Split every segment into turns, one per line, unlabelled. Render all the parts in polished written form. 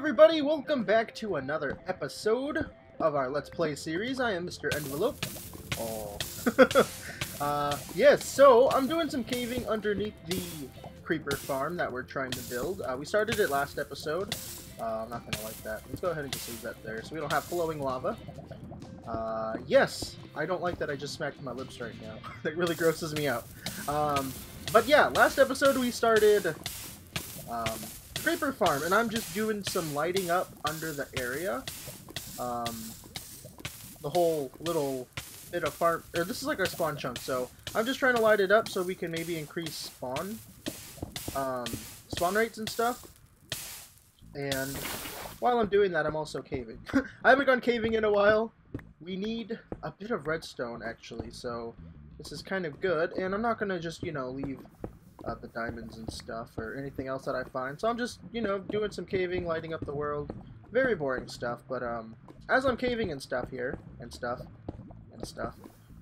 everybody, welcome back to another episode of our Let's Play series. I am MrEnvelope. Oh. Yes, so I'm doing some caving underneath the creeper farm that we're trying to build. We started it last episode. I'm not gonna like that. Let's go ahead and just leave that there so we don't have flowing lava. Yes, I don't like that I just smacked my lips right now. That really grosses me out. But yeah, last episode we started creeper farm, and I'm just doing some lighting up under the area. The whole little bit of farm, or this is like our spawn chunk, so I'm just trying to light it up so we can maybe increase spawn rates and stuff. And while I'm doing that, I'm also caving. I haven't gone caving in a while. We need a bit of redstone, actually, so this is kind of good. And I'm not gonna just, you know, leave the diamonds and stuff or anything else that I find. So I'm just, you know, doing some caving, lighting up the world. Very boring stuff, but as I'm caving and stuff here,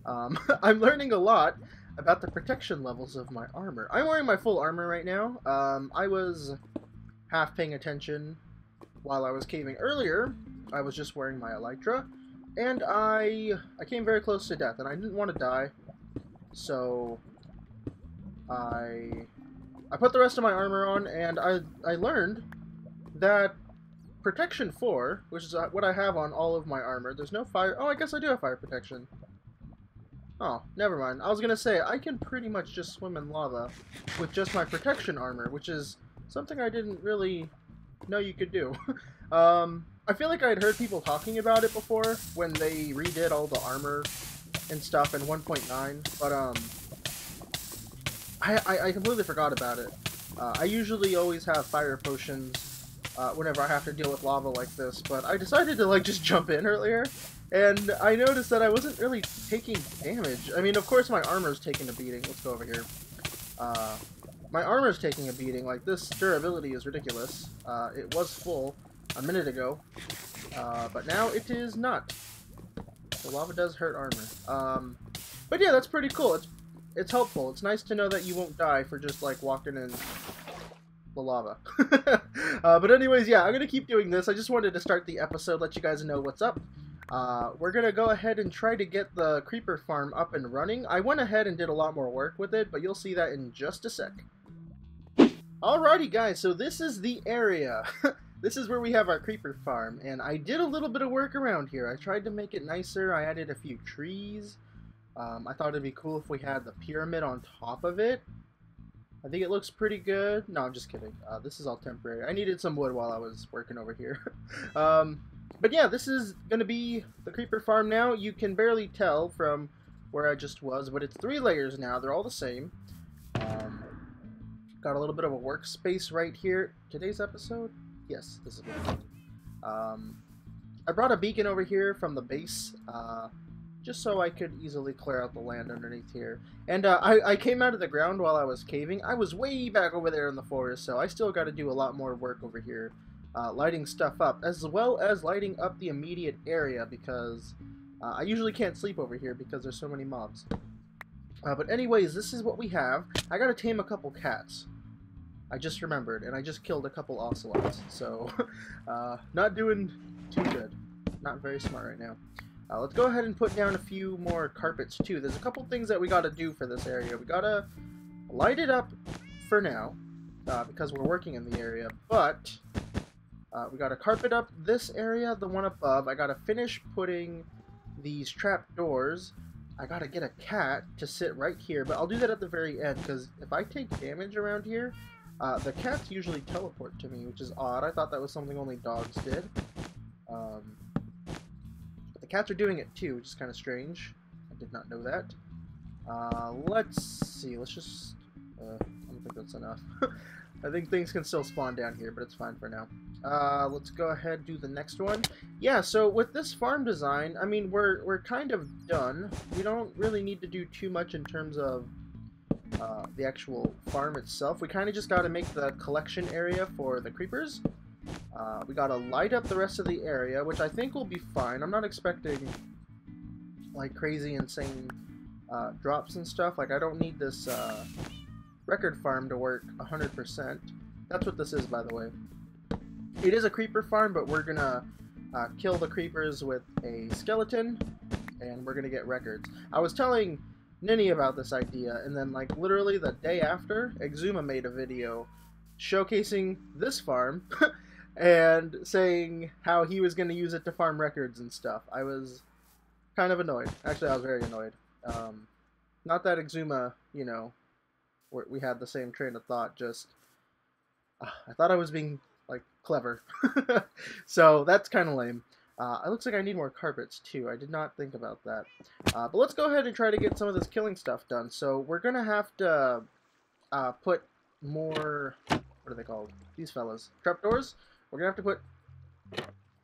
I'm learning a lot about the protection levels of my armor. I'm wearing my full armor right now. I was half paying attention while I was caving earlier. I was just wearing my elytra, and I came very close to death, and I didn't want to die, so I put the rest of my armor on, and I learned that protection 4, which is what I have on all of my armor, there's no fire. Oh, I guess I do have fire protection. Oh, never mind. I was gonna say, I can pretty much just swim in lava with just my protection armor, which is something I didn't really know you could do. I feel like I'd heard people talking about it before when they redid all the armor and stuff in 1.9, but I completely forgot about it. I usually always have fire potions whenever I have to deal with lava like this, but I decided to like just jump in earlier, and I noticed that I wasn't really taking damage. I mean, of course my armor's taking a beating. Let's go over here. My armor's taking a beating. Like, this durability is ridiculous. It was full a minute ago, but now it is not. The lava does hurt armor. But yeah, that's pretty cool. It's helpful. It's nice to know that you won't die for just, like, walking in the lava. But anyways, yeah, I'm gonna keep doing this. I just wanted to start the episode, let you guys know what's up. We're gonna go ahead and try to get the creeper farm up and running. I went ahead and did a lot more work with it, but you'll see that in just a sec. Alrighty, guys, so this is the area. This is where we have our creeper farm, and I did a little bit of work around here. I tried to make it nicer. I added a few trees. I thought it'd be cool if we had the pyramid on top of it. I think it looks pretty good. No, I'm just kidding. This is all temporary. I needed some wood while I was working over here. But yeah, this is going to be the creeper farm now. You can barely tell from where I just was, but it's 3 layers now. They're all the same. Got a little bit of a workspace right here. Today's episode? Yes, this is good. I brought a beacon over here from the base, just so I could easily clear out the land underneath here. And I came out of the ground while I was caving. I was way back over there in the forest, so I still got to do a lot more work over here, lighting stuff up, as well as lighting up the immediate area, because I usually can't sleep over here because there's so many mobs. But anyways, this is what we have. I gotta tame a couple cats. I just remembered, and I just killed a couple ocelots, so not doing too good. Not very smart right now. Let's go ahead and put down a few more carpets too. There's a couple things that we gotta do for this area. We gotta light it up for now, because we're working in the area, but we gotta carpet up this area, the one above. I gotta finish putting these trap doors. I gotta get a cat to sit right here, but I'll do that at the very end, because if I take damage around here, the cats usually teleport to me, which is odd. I thought that was something only dogs did. But the cats are doing it too, which is kind of strange. I did not know that. Let's see. Let's just... I don't think that's enough. I think things can still spawn down here, but it's fine for now. Let's go ahead and do the next one. Yeah, so with this farm design, I mean, we're kind of done. We don't really need to do too much in terms of the actual farm itself. We kind of just got to make the collection area for the creepers. We got to light up the rest of the area, which I think will be fine. I'm not expecting like crazy insane drops and stuff. Like, I don't need this record farm to work 100%. That's what this is, by the way. It is a creeper farm, but we're gonna kill the creepers with a skeleton, and we're gonna get records. I was telling Ninny about this idea, and then like literally the day after, Exuma made a video showcasing this farm and saying how he was gonna use it to farm records and stuff. I was kind of annoyed. Actually, I was very annoyed. Not that Exuma, you know, we had the same train of thought, just I thought I was being like clever. So that's kind of lame. It looks like I need more carpets too. I did not think about that. But let's go ahead and try to get some of this killing stuff done. So we're gonna have to put more, what are they called? These fellas. Trapdoors. We're gonna have to put,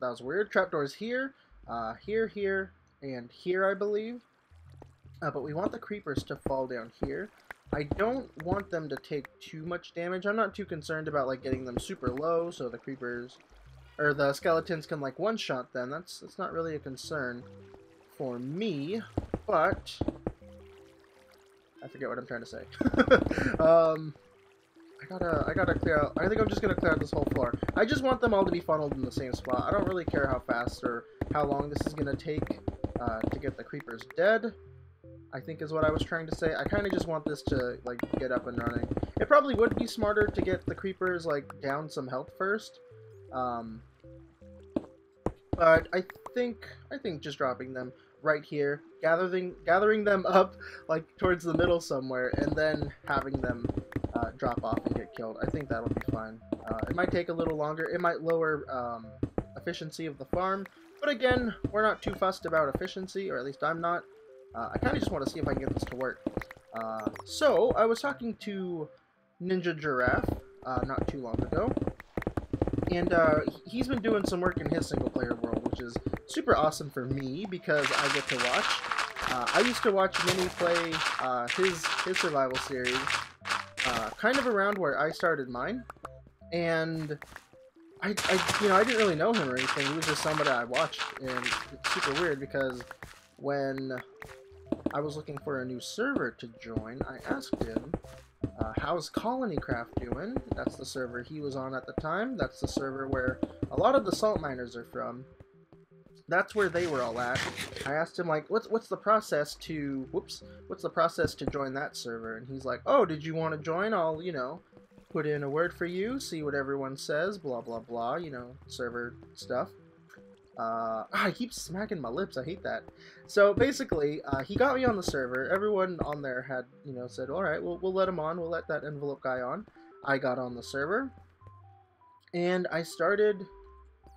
that was weird, trapdoors here, here, and here, I believe. But we want the creepers to fall down here. I don't want them to take too much damage. I'm not too concerned about like getting them super low so the creepers or the skeletons can like one-shot them. That's not really a concern for me, but I forget what I'm trying to say. I gotta clear out. I think I'm just gonna clear out this whole floor. I just want them all to be funneled in the same spot. I don't really care how fast or how long this is gonna take to get the creepers dead, I think is what I was trying to say. I kind of just want this to like get up and running. It probably would be smarter to get the creepers like down some health first, but I think just dropping them right here, gathering them up like towards the middle somewhere, and then having them drop off and get killed. I think that'll be fine. It might take a little longer. It might lower efficiency of the farm, but again, we're not too fussed about efficiency, or at least I'm not. I kind of just want to see if I can get this to work. So, I was talking to Ninja Giraffe not too long ago, and he's been doing some work in his single-player world, which is super awesome for me because I get to watch. I used to watch Ninny play his survival series kind of around where I started mine, and I didn't really know him or anything. He was just somebody I watched, and it's super weird because when I was looking for a new server to join, I asked him, how's Colonycraft doing? That's the server he was on at the time. That's the server where a lot of the salt miners are from. That's where they were all at. I asked him, like, what's the process to, what's the process to join that server? And he's like, oh, did you want to join? I'll, you know, put in a word for you, see what everyone says, blah, blah, blah, you know, server stuff. I keep smacking my lips, I hate that. So basically, he got me on the server. Everyone on there had, you know, said, alright, we'll let him on, we'll let that envelope guy on. I got on the server, and I started,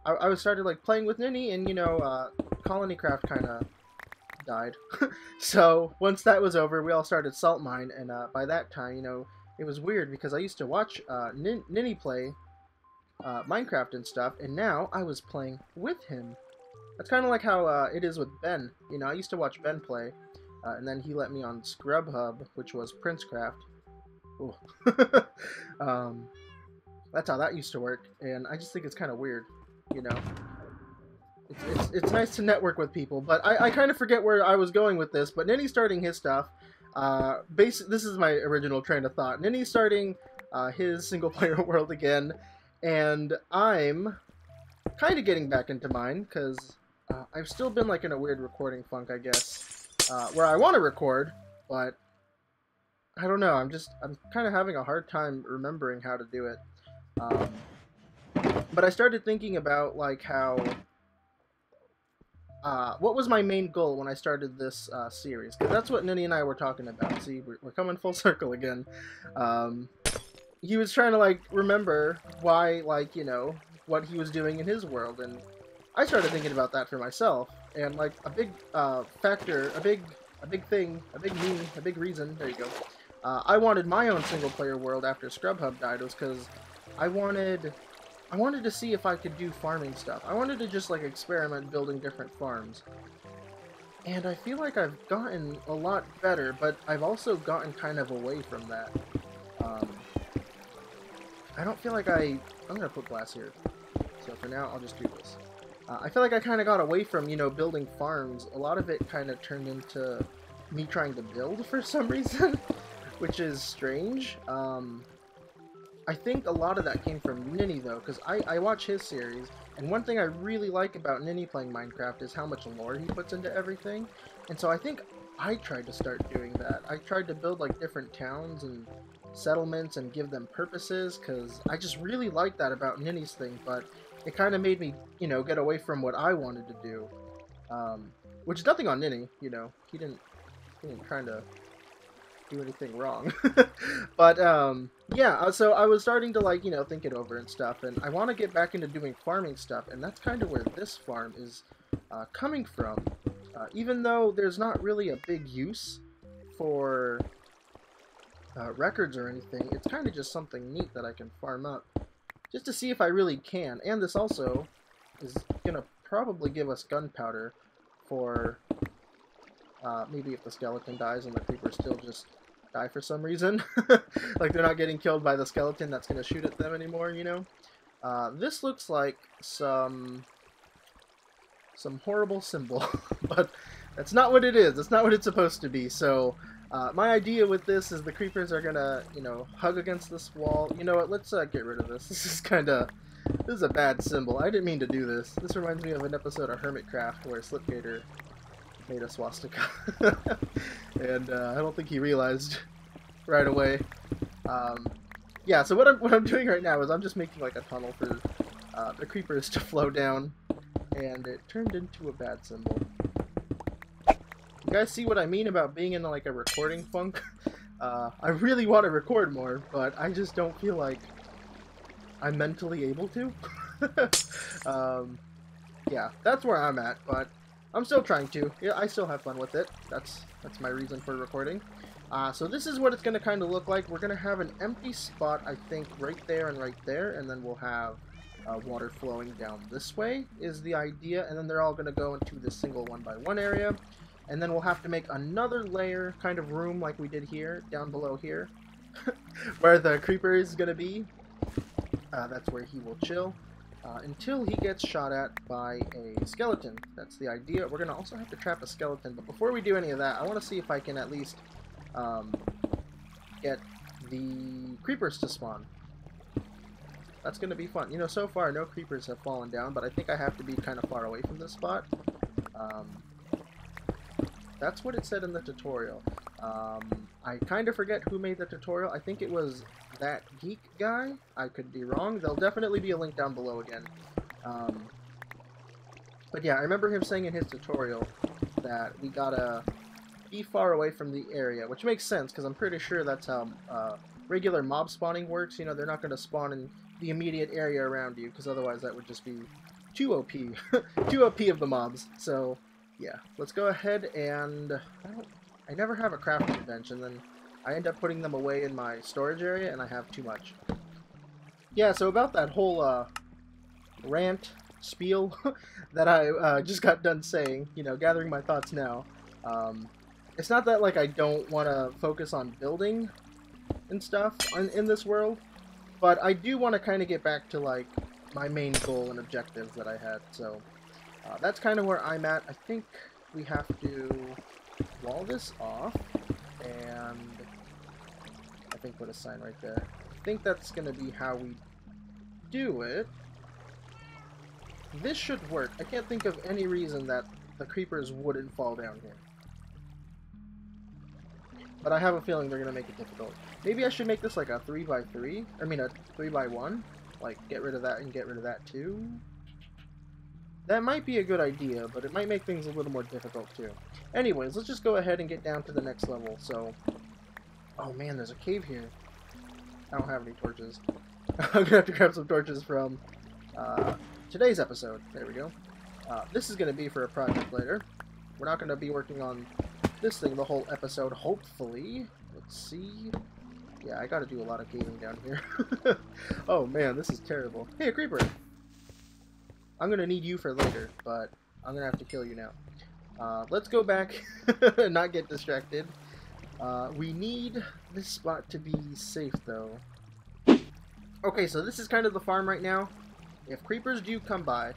I started like playing with Ninny, and you know, Colonycraft kind of died. So once that was over, we all started Salt Mine, and by that time, you know, it was weird because I used to watch Ninny play Minecraft and stuff, and now I was playing with him. That's kind of like how it is with Ben. You know, I used to watch Ben play, and then he let me on ScrubHub, which was Princecraft. Ooh. That's how that used to work, and I just think it's kind of weird, you know. It's nice to network with people, but I kind of forget where I was going with this, but Ninny's starting his stuff. This is my original train of thought. Ninny's starting his single-player world again, and I'm kind of getting back into mine, because I've still been like in a weird recording funk, I guess, where I want to record, but I don't know, I'm kind of having a hard time remembering how to do it. But I started thinking about like how, what was my main goal when I started this series, because that's what Ninny and I were talking about. See, we're coming full circle again. He was trying to like remember why, like, you know, what he was doing in his world, and I started thinking about that for myself, and like a big factor, a big thing, a big reason, there you go, I wanted my own single player world after ScrubHub died was because I wanted to see if I could do farming stuff. I wanted to just like experiment building different farms, and I feel like I've gotten a lot better, but I've also gotten kind of away from that. I don't feel like I'm gonna put glass here, so for now I'll just do this. I feel like I kind of got away from, you know, building farms. A lot of it kind of turned into me trying to build for some reason, which is strange. I think a lot of that came from Ninny, though, because I watch his series, and one thing I really like about Ninny playing Minecraft is how much lore he puts into everything, and so I think I tried to start doing that. I tried to build, like, different towns and settlements and give them purposes, because I just really like that about Ninny's thing, but it kind of made me, you know, get away from what I wanted to do. Which is nothing on Ninny, you know, he didn't try to do anything wrong. But, yeah, so I was starting to, like, you know, think it over and stuff, and I want to get back into doing farming stuff, and that's kind of where this farm is coming from. Even though there's not really a big use for records or anything, it's kind of just something neat that I can farm up, just to see if I really can. And this also is going to probably give us gunpowder for maybe if the skeleton dies and the creepers still just die for some reason. Like they're not getting killed by the skeleton that's going to shoot at them anymore, you know? This looks like some horrible symbol, but that's not what it is. That's not what it's supposed to be. So my idea with this is the creepers are going to, you know, hug against this wall. You know what? Let's get rid of this. This is a bad symbol. I didn't mean to do this. This reminds me of an episode of Hermitcraft where Slipgator made a swastika. And I don't think he realized right away. Yeah, so what I'm doing right now is I'm just making like a tunnel for the creepers to flow down, and it turned into a bad symbol. You guys see what I mean about being in like a recording funk? I really want to record more, but I just don't feel like I'm mentally able to. Yeah, that's where I'm at, but I'm still trying to. Yeah, I still have fun with it. That's my reason for recording. So this is what it's going to kind of look like. We're going to have an empty spot, I think, right there, and then we'll have water flowing down this way is the idea, and then they're all going to go into this single one-by-one area, and then we'll have to make another layer, kind of room like we did here, down below here, where the creeper is going to be. That's where he will chill. Until he gets shot at by a skeleton. That's the idea. We're going to also have to trap a skeleton, but before we do any of that, I want to see if I can at least get the creepers to spawn. That's going to be fun. You know, so far no creepers have fallen down, but I think I have to be kind of far away from this spot. That's what it said in the tutorial. I kind of forget who made the tutorial. I think it was that Geek guy. I could be wrong. There'll definitely be a link down below again. But yeah, I remember him saying in his tutorial that we gotta be far away from the area, which makes sense because I'm pretty sure that's how regular mob spawning works. You know, they're not going to spawn in the immediate area around you because otherwise that would just be too OP. Too OP of the mobs. So yeah, let's go ahead and I never have a crafting bench, and then I end up putting them away in my storage area, and I have too much. Yeah, so about that whole rant, spiel, that I just got done saying, you know, gathering my thoughts now. It's not that, like, I don't want to focus on building and stuff in this world, but I do want to kind of get back to, like, my main goal and objectives that I had, so that's kind of where I'm at. I think we have to wall this off, and I think put a sign right there. I think that's going to be how we do it. This should work. I can't think of any reason that the creepers wouldn't fall down here. But I have a feeling they're going to make it difficult. Maybe I should make this like a 3x3. I mean a 3x1. Like, get rid of that and get rid of that too. That might be a good idea, but it might make things a little more difficult too. Anyways, let's just go ahead and get down to the next level. So, oh man, there's a cave here. I don't have any torches. I'm going to have to grab some torches from today's episode. There we go. This is going to be for a project later. We're not going to be working on this thing the whole episode, hopefully. Let's see. Yeah, I gotta do a lot of caving down here. Oh man, this is terrible. Hey, a creeper! I'm gonna need you for later, but I'm gonna have to kill you now. Let's go back and not get distracted. We need this spot to be safe, though. Okay, so this is kind of the farm right now. If creepers do come by,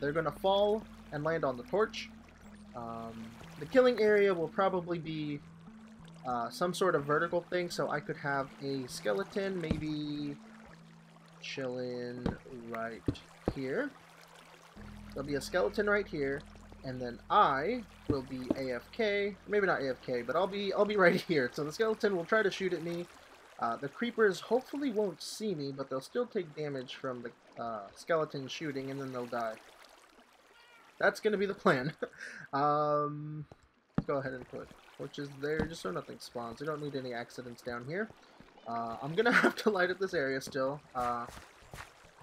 they're gonna fall and land on the torch. The killing area will probably be some sort of vertical thing so I could have a skeleton maybe chilling right here. There'll be a skeleton right here, and then I will be AFK. Maybe not AFK, but I'll be right here. So the skeleton will try to shoot at me. The creepers hopefully won't see me, but they'll still take damage from the skeleton shooting, and then they'll die. That's gonna be the plan. Let's go ahead and put torches there, just so nothing spawns. We don't need any accidents down here. I'm gonna have to light up this area still. I'm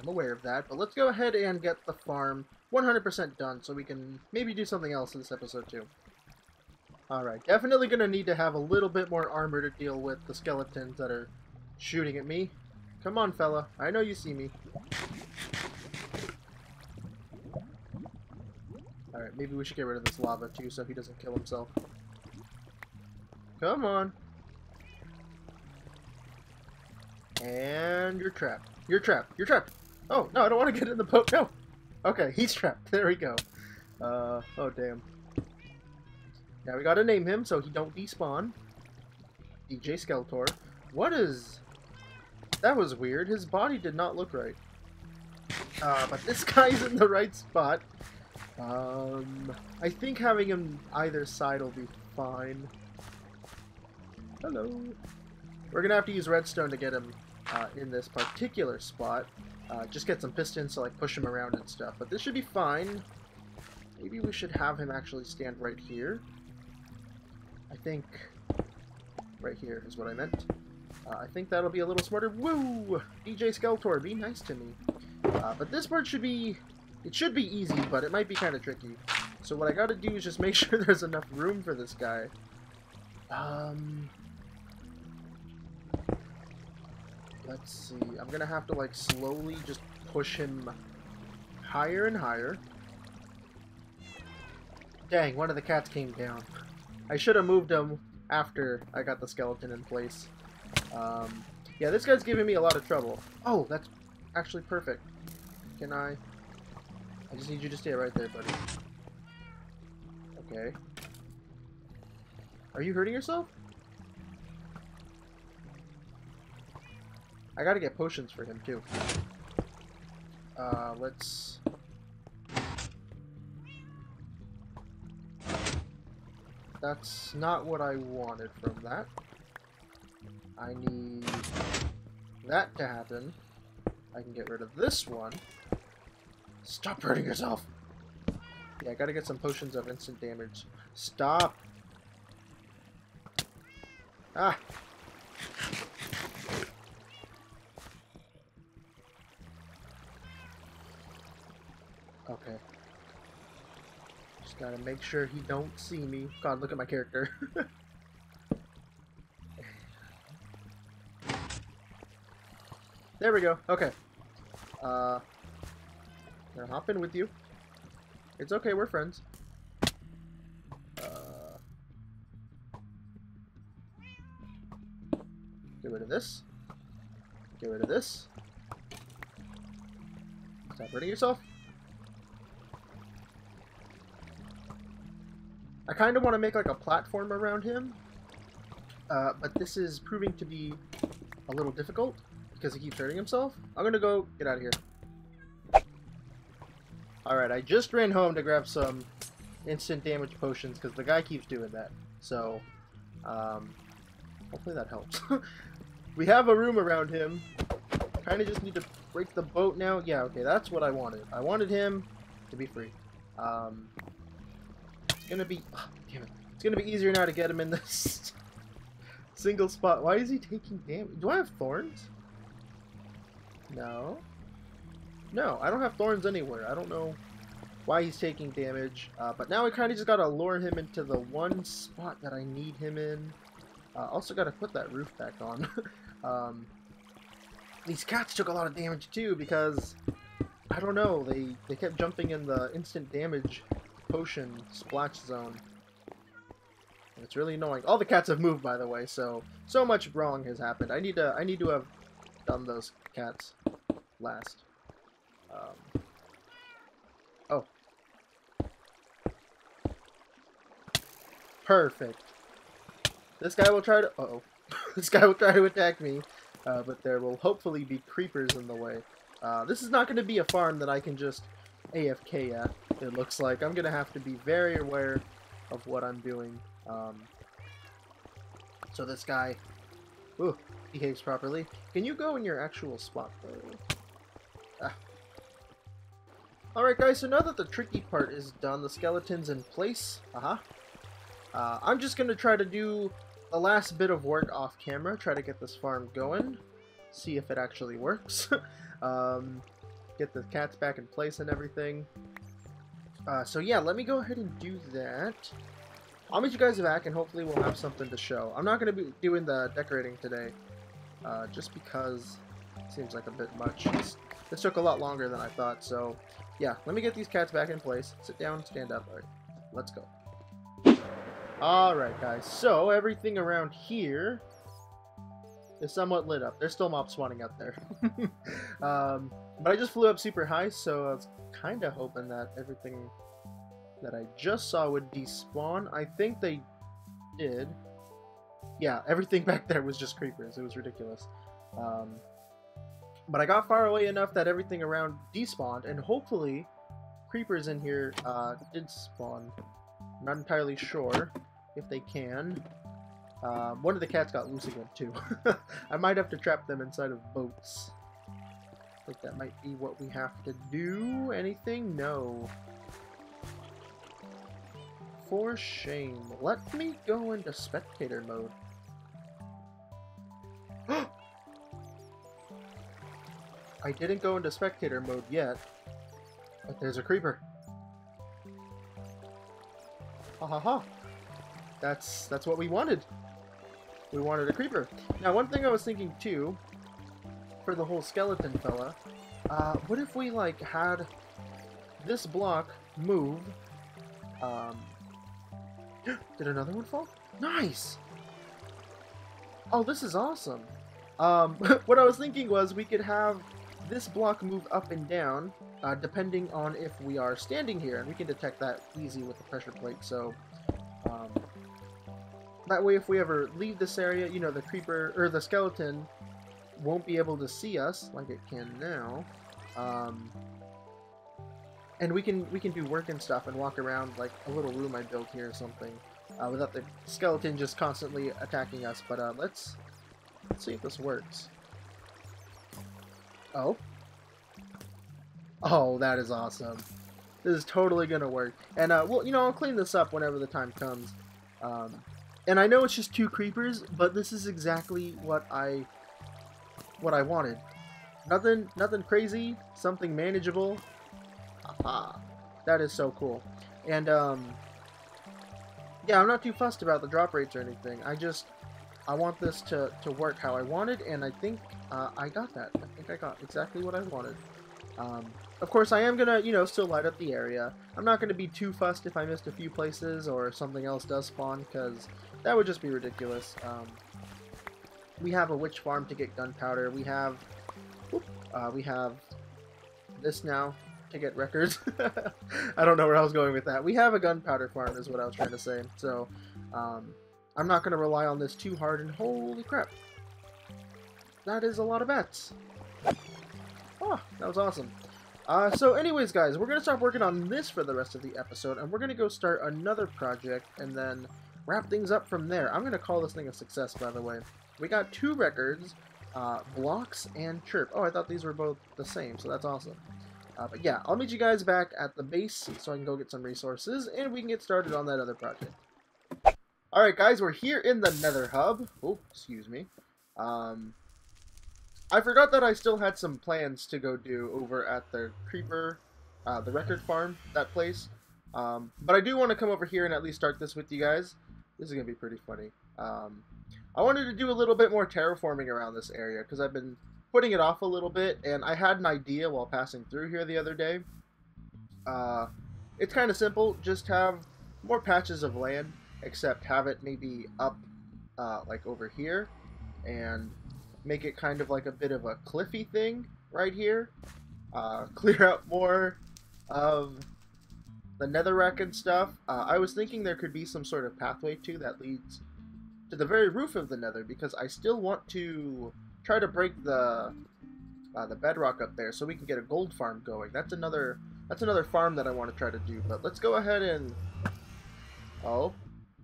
aware of that, but let's go ahead and get the farm 100% done so we can maybe do something else in this episode too. Alright, definitely gonna need to have a little bit more armor to deal with the skeletons that are shooting at me. Come on, fella. I know you see me. Alright, maybe we should get rid of this lava too so he doesn't kill himself. Come on. And you're trapped. You're trapped. You're trapped. Oh, no, I don't want to get in the boat. No. Okay, he's trapped. There we go. Oh, damn. Now we gotta name him so he don't despawn. DJ Skeletor. What is... That was weird. His body did not look right. But this guy's in the right spot. I think having him either side will be fine. Hello. We're gonna have to use redstone to get him in this particular spot. Just get some pistons to like push him around and stuff. But this should be fine. Maybe we should have him actually stand right here. I think right here is what I meant. I think that'll be a little smarter. Woo! DJ Skeletor, be nice to me. But this part should be... It should be easy, but it might be kind of tricky. So what I gotta do is just make sure there's enough room for this guy. Let's see. I'm gonna have to like slowly just push him higher and higher. Dang, one of the cats came down. I should have moved him after I got the skeleton in place. Yeah, this guy's giving me a lot of trouble. Oh, that's actually perfect. Can I just need you to stay right there, buddy. Okay. Are you hurting yourself? I gotta get potions for him, too. Let's... That's not what I wanted from that. I need that to happen. I can get rid of this one. Stop hurting yourself! Yeah, I gotta get some potions of instant damage. Stop! Ah! Okay. Just gotta make sure he don't see me. God, look at my character. There we go. Okay. Gonna hop in with you. It's okay, we're friends. Get rid of this. Get rid of this. Stop hurting yourself. I kind of want to make like a platform around him, but this is proving to be a little difficult because he keeps hurting himself. I'm gonna go get out of here. Alright, I just ran home to grab some instant damage potions because the guy keeps doing that. So, hopefully that helps. We have a room around him. Kind of just need to break the boat now. Yeah, okay, that's what I wanted. I wanted him to be free. It's gonna be... Oh, damn it. It's gonna be easier now to get him in this single spot. Why is he taking damage? Do I have thorns? No. No, I don't have thorns anywhere. I don't know why he's taking damage. But now I kind of just gotta lure him into the one spot that I need him in. Also gotta put that roof back on. These cats took a lot of damage too because, I don't know, they kept jumping in the instant damage potion splash zone. And it's really annoying. All the cats have moved, by the way, so much wrong has happened. I need to have done those cats last. Oh. Perfect. This guy will try to... Uh-oh. This guy will try to attack me, but there will hopefully be creepers in the way. This is not going to be a farm that I can just AFK at, it looks like. I'm going to have to be very aware of what I'm doing. So this guy behaves properly. Can you go in your actual spot, though? Alright guys, so now that the tricky part is done, the skeleton's in place. I'm just going to try to do the last bit of work off camera, try to get this farm going, see if it actually works. Get the cats back in place and everything. So yeah, let me go ahead and do that. I'll meet you guys back and hopefully we'll have something to show. I'm not going to be doing the decorating today, just because it seems like a bit much. This took a lot longer than I thought, so yeah, let me get these cats back in place. Sit down, stand up. Alright, let's go. Alright guys, so everything around here is somewhat lit up. There's still mobs spawning out there. But I just flew up super high, so I was kind of hoping that everything that I just saw would despawn. I think they did. Yeah, everything back there was just creepers. It was ridiculous. But I got far away enough that everything around despawned, and hopefully creepers in here did spawn. I'm not entirely sure if they can. One of the cats got loose again, too. I might have to trap them inside of boats. I think that might be what we have to do. Anything? No. For shame. Let me go into spectator mode. I didn't go into spectator mode yet, but there's a creeper. Ha ha ha. That's what we wanted. We wanted a creeper. Now, one thing I was thinking too, for the whole skeleton fella, what if we like had this block move? Did another one fall? Nice. Oh, this is awesome. What I was thinking was we could have this block move up and down, depending on if we are standing here, and we can detect that easy with the pressure plate, so that way if we ever leave this area, you know, the creeper, or the skeleton won't be able to see us, like it can now, and we can do work and stuff and walk around like a little room I built here or something, without the skeleton just constantly attacking us, but let's see if this works. Oh. Oh, that is awesome. This is totally gonna work. And, well, you know, I'll clean this up whenever the time comes. And I know it's just 2 creepers, but this is exactly what I wanted. Nothing crazy, something manageable. Aha. That is so cool. And, yeah, I'm not too fussed about the drop rates or anything. I want this to work how I wanted, and I think I got that. I think I got exactly what I wanted. Of course, I am gonna, you know, still light up the area. I'm not gonna be too fussed if I missed a few places or something else does spawn, because that would just be ridiculous. We have a witch farm to get gunpowder. We have this now to get records. I don't know where I was going with that. We have a gunpowder farm, is what I was trying to say. So, I'm not going to rely on this too hard, and holy crap. That is a lot of bats. Oh, that was awesome. So anyways, guys, we're going to stop working on this for the rest of the episode, and we're going to go start another project, and then wrap things up from there. I'm going to call this thing a success, by the way. We got 2 records, blocks and chirp. Oh, I thought these were both the same, so that's awesome. But yeah, I'll meet you guys back at the base, so I can go get some resources, and we can get started on that other project. Alright guys, we're here in the Nether Hub. Oh, excuse me. I forgot that I still had some plans to go do over at the Creeper, the record farm, that place. But I do want to come over here and at least start this with you guys. This is going to be pretty funny. I wanted to do a little bit more terraforming around this area, because I've been putting it off a little bit, and I had an idea while passing through here the other day. It's kind of simple, just have more patches of land, except have it maybe up, like over here, and make it kind of like a bit of a cliffy thing right here. Clear out more of the netherrack and stuff. I was thinking there could be some sort of pathway too that leads to the very roof of the nether because I still want to try to break the bedrock up there so we can get a gold farm going. That's another farm that I want to try to do. But let's go ahead and... Oh,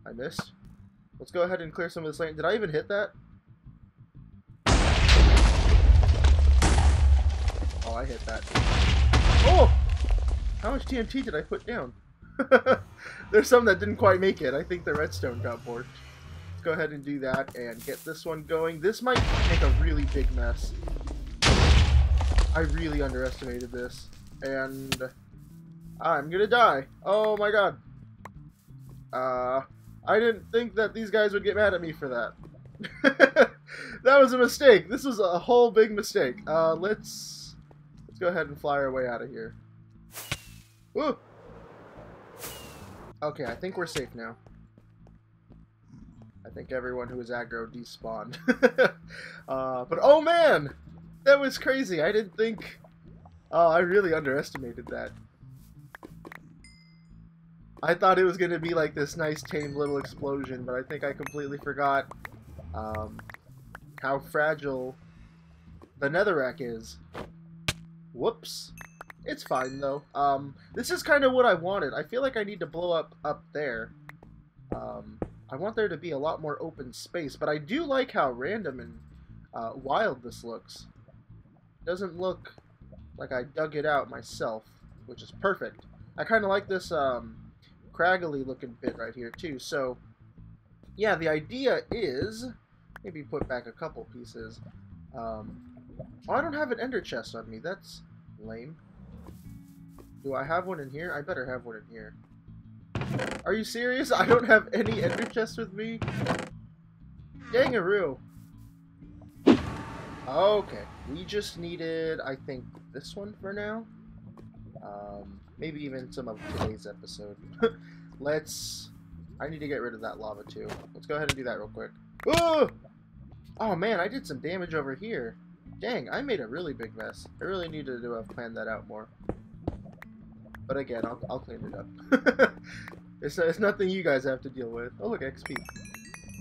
I missed. Let's go ahead and clear some of this land. Did I even hit that? Oh, I hit that. Oh! How much TNT did I put down? There's some that didn't quite make it. I think the redstone got borked. Let's go ahead and do that and get this one going. This might make a really big mess. I really underestimated this. And I'm gonna die. Oh my god. I didn't think that these guys would get mad at me for that. That was a mistake. This was a whole big mistake. Let's go ahead and fly our way out of here. Woo! Okay, I think we're safe now. I think everyone who was aggro despawned. But oh man! That was crazy. I didn't think... Oh, I really underestimated that. I thought it was going to be like this nice tame little explosion, but I think I completely forgot how fragile the netherrack is. Whoops. It's fine though. This is kind of what I wanted. I feel like I need to blow up there. I want there to be a lot more open space, but I do like how random and wild this looks. It doesn't look like I dug it out myself, which is perfect. I kind of like this craggly looking bit right here too. So yeah, the idea is maybe put back a couple pieces. Oh, I don't have an ender chest on me. That's lame. Do I have one in here? I better have one in here. Are you serious? I don't have any ender chests with me? Dangaroo. Okay, we just needed, I think, this one for now. Maybe even some of today's episode. I need to get rid of that lava too. Let's go ahead and do that real quick. Oh! Oh man, I did some damage over here. Dang, I made a really big mess. I really needed to have planned that out more. But again, I'll clean it up. It's nothing you guys have to deal with. Oh look, XP.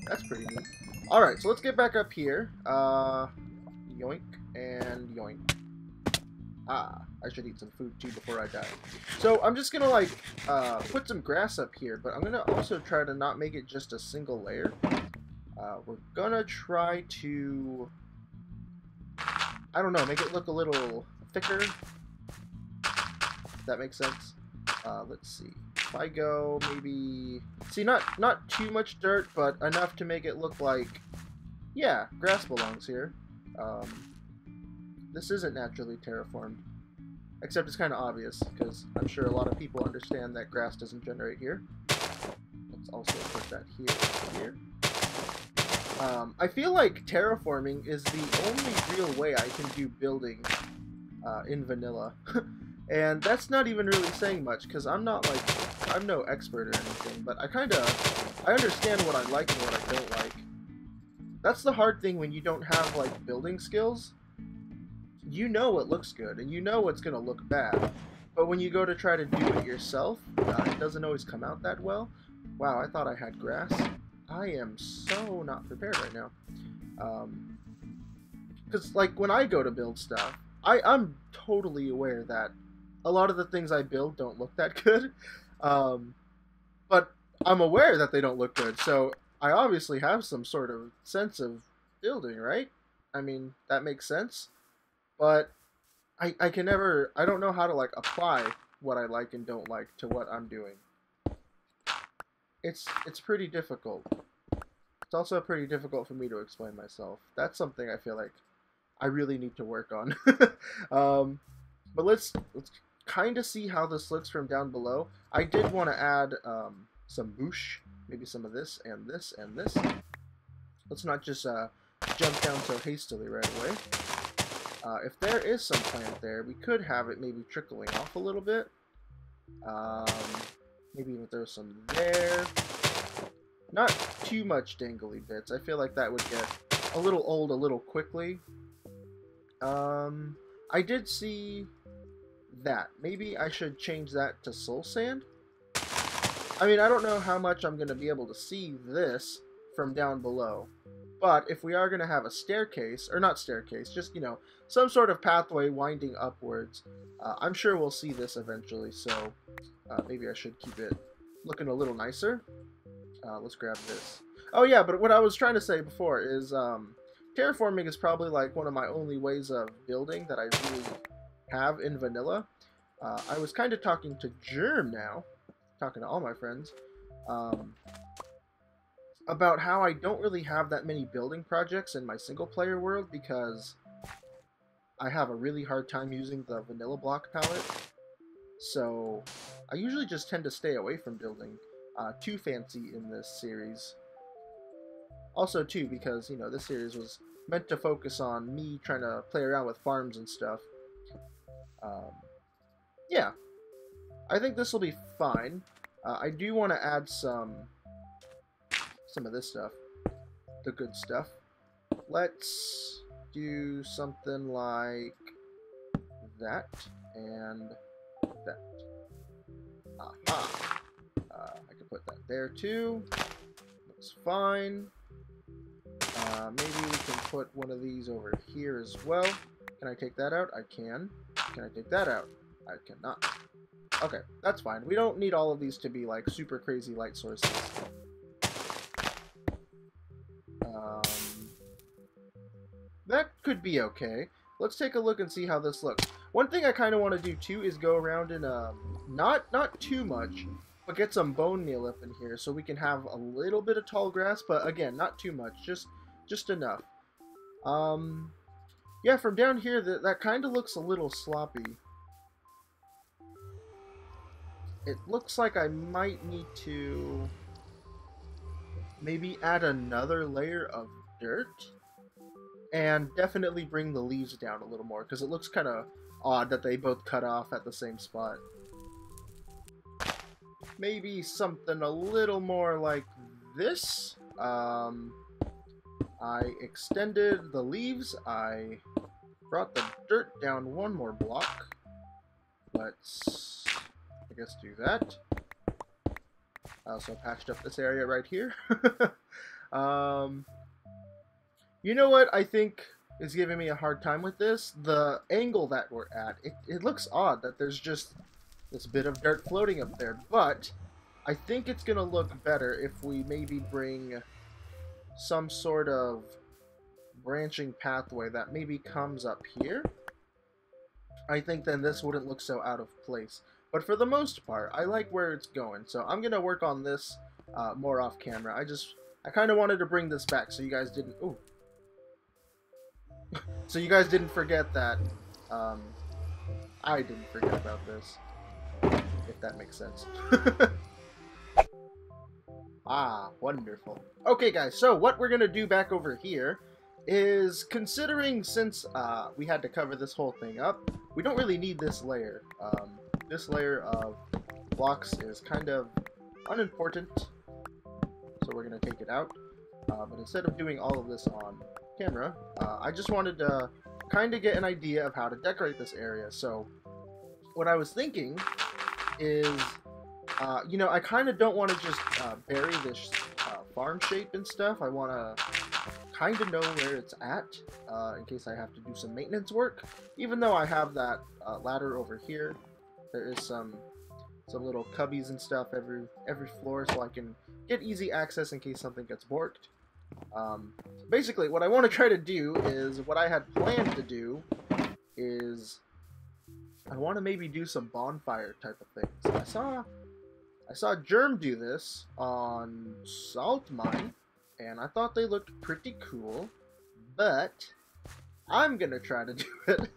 That's pretty neat. Alright, so let's get back up here. Yoink and yoink. Ah, I should eat some food too before I die. So I'm just gonna like put some grass up here, but I'm gonna also try to not make it just a single layer. We're gonna try to, I don't know, make it look a little thicker. If that makes sense. Let's see. If I go maybe, see, not too much dirt, but enough to make it look like, yeah, grass belongs here. This isn't naturally terraformed. Except it's kind of obvious, because I'm sure a lot of people understand that grass doesn't generate here. Let's also put that here. I feel like terraforming is the only real way I can do building in vanilla. And that's not even really saying much, because I'm no expert or anything, but I understand what I like and what I don't like. That's the hard thing when you don't have, like, building skills. You know what looks good, and you know what's going to look bad. But when you go to try to do it yourself, it doesn't always come out that well. Wow, I thought I had grass. I am so not prepared right now. Because, like, when I go to build stuff, I'm totally aware that a lot of the things I build don't look that good. But I'm aware that they don't look good, so I obviously have some sort of sense of building, right? I mean, that makes sense. But I don't know how to, like, apply what I like and don't like to what I'm doing. It's pretty difficult. It's also pretty difficult for me to explain myself. That's something I feel like I really need to work on. But let's kind of see how this looks from down below. I did want to add some boosh, maybe some of this and this and this. Let's not just jump down so hastily right away. If there is some plant there, we could have it maybe trickling off a little bit. Maybe even throw some there. Not too much dangly bits. I feel like that would get a little old a little quickly. I did see that. Maybe I should change that to soul sand. I mean, I don't know how much I'm going to be able to see this from down below. But if we are going to have a staircase, or not staircase, just, you know, some sort of pathway winding upwards, I'm sure we'll see this eventually, so maybe I should keep it looking a little nicer. Let's grab this. Oh yeah, but what I was trying to say before is terraforming is probably like one of my only ways of building that I really have in vanilla. I was kind of talking to Germ now, talking to all my friends, about how I don't really have that many building projects in my single-player world because I have a really hard time using the vanilla block palette. So I usually just tend to stay away from building too fancy in this series. Also, too, because, you know, this series was meant to focus on me trying to play around with farms and stuff. Yeah, I think this will be fine. I do want to add some of this stuff, the good stuff. Let's do something like that and that. Aha! I can put that there too. Looks fine. Maybe we can put one of these over here as well. Can I take that out? I can. Can I take that out? I cannot. Okay, that's fine. We don't need all of these to be like super crazy light sources. That could be okay. Let's take a look and see how this looks. One thing I kind of want to do too is go around and not too much, but get some bone meal up in here so we can have a little bit of tall grass, but again, not too much, just enough. Yeah, from down here that kind of looks a little sloppy. It looks like I might need to maybe add another layer of dirt. And definitely bring the leaves down a little more, because it looks kind of odd that they both cut off at the same spot. Maybe something a little more like this. I extended the leaves. I brought the dirt down one more block. Let's, I guess, do that. I also patched up this area right here. You know what I think is giving me a hard time with this? The angle that we're at. It looks odd that there's just this bit of dirt floating up there, but I think it's going to look better if we maybe bring some sort of branching pathway that maybe comes up here. I think then this wouldn't look so out of place. But for the most part, I like where it's going, so I'm going to work on this more off camera. I kind of wanted to bring this back so you guys didn't... Ooh. So you guys didn't forget that I didn't forget about this, if that makes sense. Ah, wonderful. Okay guys, so what we're gonna do back over here is, considering since we had to cover this whole thing up, we don't really need this layer. This layer of blocks is kind of unimportant, so we're gonna take it out. But instead of doing all of this on camera, I just wanted to kind of get an idea of how to decorate this area. So what I was thinking is, you know, I kind of don't want to just bury this farm shape and stuff. I want to kind of know where it's at in case I have to do some maintenance work. Even though I have that ladder over here, there is some little cubbies and stuff every floor, so I can get easy access in case something gets borked. Basically, what I want to try to do is, what I had planned to do is, I want to maybe do some bonfire type of things. I saw Germ do this on Salt Mine, and I thought they looked pretty cool, but I'm gonna try to do it.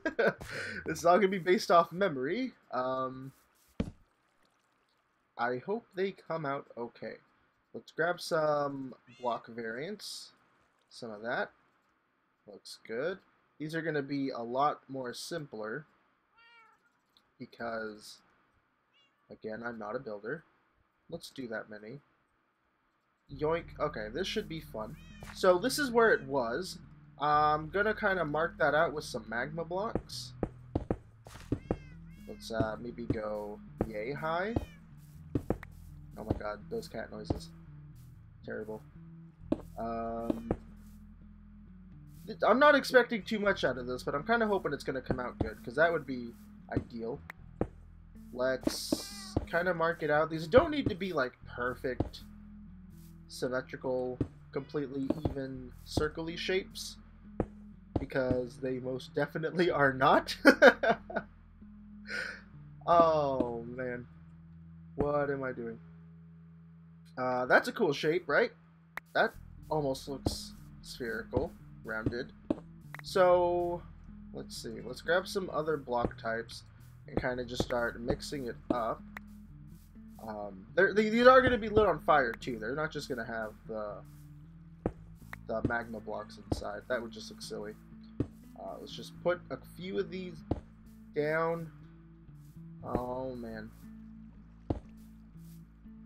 This is all gonna be based off memory. I hope they come out okay. Let's grab some block variants. Some of that. Looks good. These are going to be a lot more simpler because, again, I'm not a builder. Let's do that many. Yoink. Okay, this should be fun. So this is where it was. I'm going to kind of mark that out with some magma blocks. Let's maybe go yay high. Oh my god, those cat noises. Terrible. I'm not expecting too much out of this, but I'm kind of hoping it's going to come out good, because that would be ideal. Let's kind of mark it out. These don't need to be, like, perfect, symmetrical, completely even, circle-y shapes, because they most definitely are not. Oh, man. What am I doing? That's a cool shape, right? That almost looks spherical, rounded. So, let's see. Let's grab some other block types and kind of just start mixing it up. These are going to be lit on fire, too. They're not just going to have the magma blocks inside. That would just look silly. Let's just put a few of these down. Oh, man.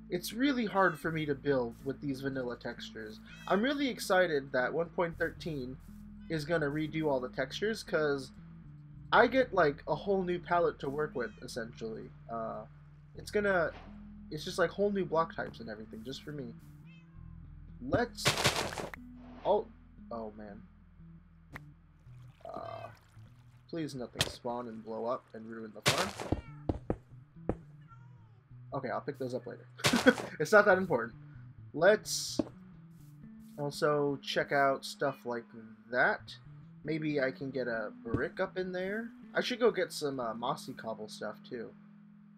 It's really hard for me to build with these vanilla textures. I'm really excited that 1.13 is going to redo all the textures, because I get like a whole new palette to work with, essentially. It's just like whole new block types and everything, just for me. Let's... Oh man. Please nothing spawn and blow up and ruin the farm. Okay, I'll pick those up later. It's not that important. Let's also check out stuff like that. Maybe I can get a brick up in there. I should go get some mossy cobble stuff too.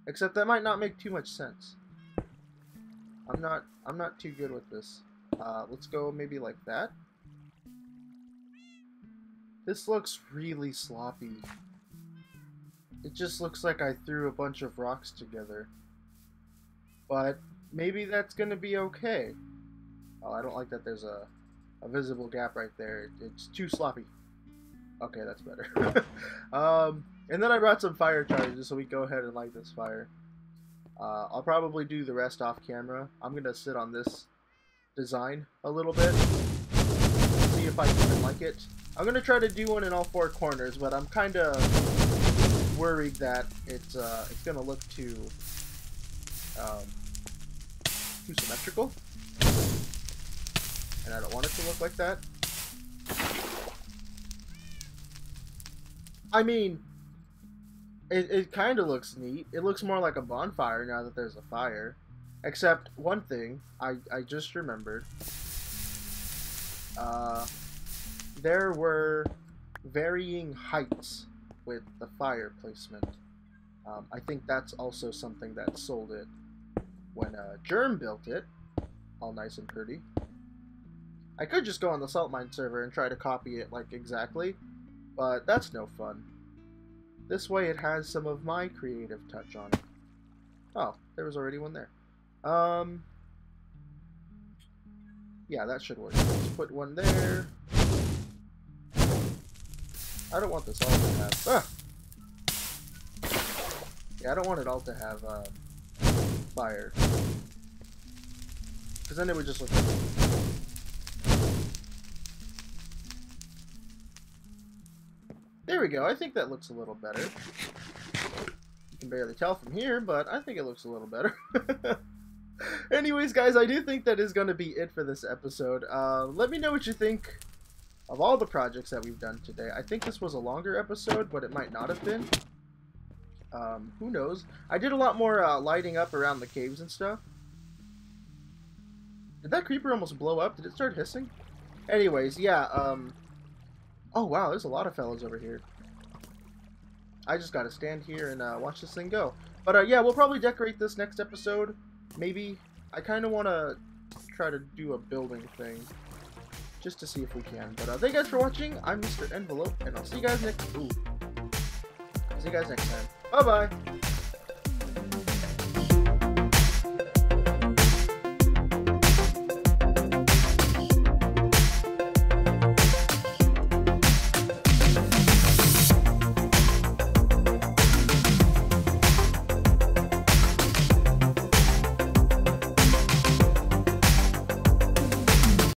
Except that might not make too much sense. I'm not too good with this. Let's go maybe like that. This looks really sloppy. It just looks like I threw a bunch of rocks together. But maybe that's going to be okay. Oh, I don't like that there's a visible gap right there. It's too sloppy. Okay, that's better. And then I brought some fire charges, so we go ahead and light this fire. I'll probably do the rest off camera. I'm going to sit on this design a little bit. See if I even like it. I'm going to try to do one in all four corners, but I'm kind of worried that it's going to look too symmetrical, and I don't want it to look like that. I mean, it kind of looks neat. It looks more like a bonfire now that there's a fire. Except one thing I just remembered. There were varying heights with the fire placement. I think that's also something that sold it when Germ built it, all nice and pretty. I could just go on the Salt Mine server and try to copy it like exactly, but that's no fun. This way it has some of my creative touch on it. Oh, there was already one there. Yeah, that should work. Let's put one there. I don't want this all to have... Ah! Yeah, I don't want it all to have fire. Because then it would just look... There we go. I think that looks a little better. You can barely tell from here, but I think it looks a little better. Anyways, guys, I do think that is going to be it for this episode. Let me know what you think of all the projects that we've done today. I think this was a longer episode, but it might not have been. Who knows? I did a lot more lighting up around the caves and stuff. Did that creeper almost blow up? Did it start hissing? Anyways, yeah, oh wow, there's a lot of fellas over here. I just gotta stand here and watch this thing go. But yeah, we'll probably decorate this next episode. Maybe. I kind of want to try to do a building thing. Just to see if we can. But thank you guys for watching. I'm MrEnvelope, and I'll see you guys next time. Bye-bye.